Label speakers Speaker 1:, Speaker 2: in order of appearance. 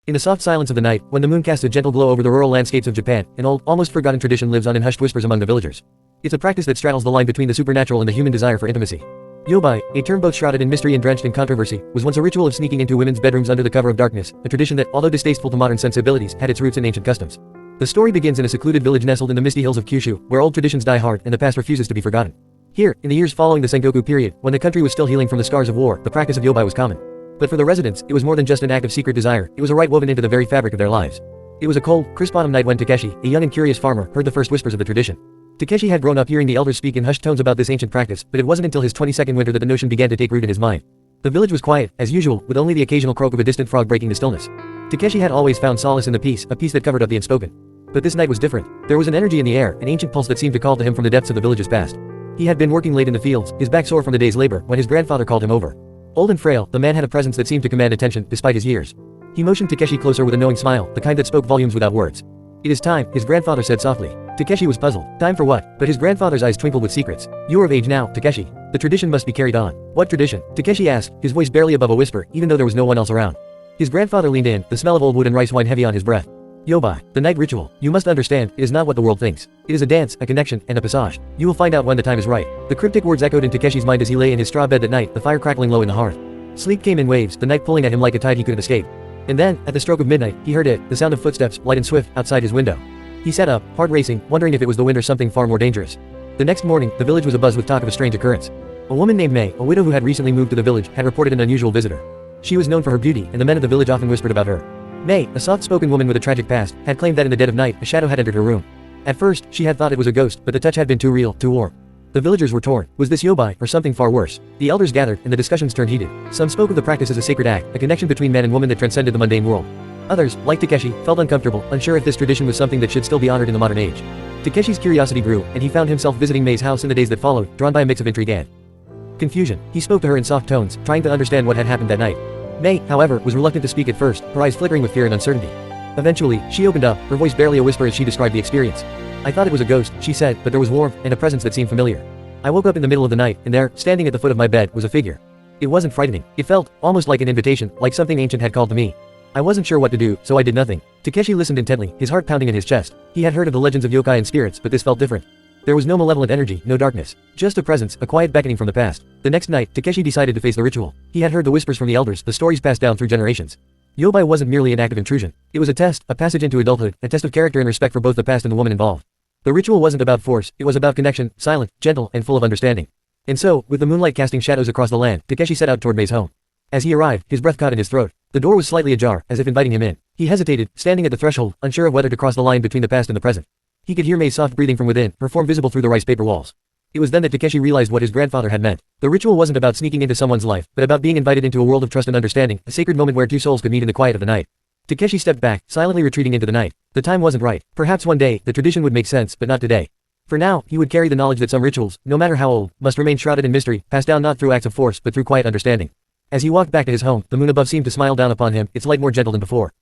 Speaker 1: In the soft silence of the night, when the moon casts a gentle glow over the rural landscapes of Japan, an old, almost forgotten tradition lives on in hushed whispers among the villagers. It's a practice that straddles the line between the supernatural and the human desire for intimacy. Yobai, a term both shrouded in mystery and drenched in controversy, was once a ritual of sneaking into women's bedrooms under the cover of darkness, a tradition that, although distasteful to modern sensibilities, had its roots in ancient customs. The story begins in a secluded village nestled in the misty hills of Kyushu, where old traditions die hard and the past refuses to be forgotten. Here, in the years following the Sengoku period, when the country was still healing from the scars of war, the practice of Yobai was common. But for the residents, it was more than just an act of secret desire, it was a rite woven into the very fabric of their lives. It was a cold, crisp autumn night when Takeshi, a young and curious farmer, heard the first whispers of the tradition. Takeshi had grown up hearing the elders speak in hushed tones about this ancient practice, but it wasn't until his 22nd winter that the notion began to take root in his mind. The village was quiet, as usual, with only the occasional croak of a distant frog breaking the stillness. Takeshi had always found solace in the peace, a peace that covered up the unspoken. But this night was different. There was an energy in the air, an ancient pulse that seemed to call to him from the depths of the village's past. He had been working late in the fields, his back sore from the day's labor, when his grandfather called him over. Old and frail, the man had a presence that seemed to command attention, despite his years. He motioned Takeshi closer with a knowing smile, the kind that spoke volumes without words. "It is time," his grandfather said softly. Takeshi was puzzled. Time for what? But his grandfather's eyes twinkled with secrets. "You are of age now, Takeshi. The tradition must be carried on." "What tradition?" Takeshi asked, his voice barely above a whisper, even though there was no one else around. His grandfather leaned in, the smell of old wood and rice wine heavy on his breath. "Yobai, the night ritual. You must understand, it is not what the world thinks. It is a dance, a connection, and a passage. You will find out when the time is right." The cryptic words echoed in Takeshi's mind as he lay in his straw bed that night, the fire crackling low in the hearth. Sleep came in waves, the night pulling at him like a tide he couldn't escape. And then, at the stroke of midnight, he heard it, the sound of footsteps, light and swift, outside his window. He sat up, heart racing, wondering if it was the wind or something far more dangerous. The next morning, the village was abuzz with talk of a strange occurrence. A woman named May, a widow who had recently moved to the village, had reported an unusual visitor. She was known for her beauty, and the men of the village often whispered about her. May, a soft-spoken woman with a tragic past, had claimed that in the dead of night, a shadow had entered her room. At first, she had thought it was a ghost, but the touch had been too real, too warm. The villagers were torn. Was this Yobai, or something far worse? The elders gathered, and the discussions turned heated. Some spoke of the practice as a sacred act, a connection between man and woman that transcended the mundane world. Others, like Takeshi, felt uncomfortable, unsure if this tradition was something that should still be honored in the modern age. Takeshi's curiosity grew, and he found himself visiting May's house in the days that followed, drawn by a mix of intrigue and confusion. He spoke to her in soft tones, trying to understand what had happened that night. May, however, was reluctant to speak at first, her eyes flickering with fear and uncertainty. Eventually, she opened up, her voice barely a whisper as she described the experience. "I thought it was a ghost," she said, "but there was warmth, and a presence that seemed familiar. I woke up in the middle of the night, and there, standing at the foot of my bed, was a figure. It wasn't frightening. It felt, almost like an invitation, like something ancient had called to me. I wasn't sure what to do, so I did nothing." Takeshi listened intently, his heart pounding in his chest. He had heard of the legends of yokai and spirits, but this felt different. There was no malevolent energy, no darkness. Just a presence, a quiet beckoning from the past. The next night, Takeshi decided to face the ritual. He had heard the whispers from the elders, the stories passed down through generations. Yobai wasn't merely an act of intrusion. It was a test, a passage into adulthood, a test of character and respect for both the past and the woman involved. The ritual wasn't about force, it was about connection, silent, gentle, and full of understanding. And so, with the moonlight casting shadows across the land, Takeshi set out toward May's home. As he arrived, his breath caught in his throat. The door was slightly ajar, as if inviting him in. He hesitated, standing at the threshold, unsure of whether to cross the line between the past and the present. He could hear May's soft breathing from within, her form visible through the rice paper walls. It was then that Takeshi realized what his grandfather had meant. The ritual wasn't about sneaking into someone's life, but about being invited into a world of trust and understanding, a sacred moment where two souls could meet in the quiet of the night. Takeshi stepped back, silently retreating into the night. The time wasn't right. Perhaps one day, the tradition would make sense, but not today. For now, he would carry the knowledge that some rituals, no matter how old, must remain shrouded in mystery, passed down not through acts of force, but through quiet understanding. As he walked back to his home, the moon above seemed to smile down upon him, its light more gentle than before.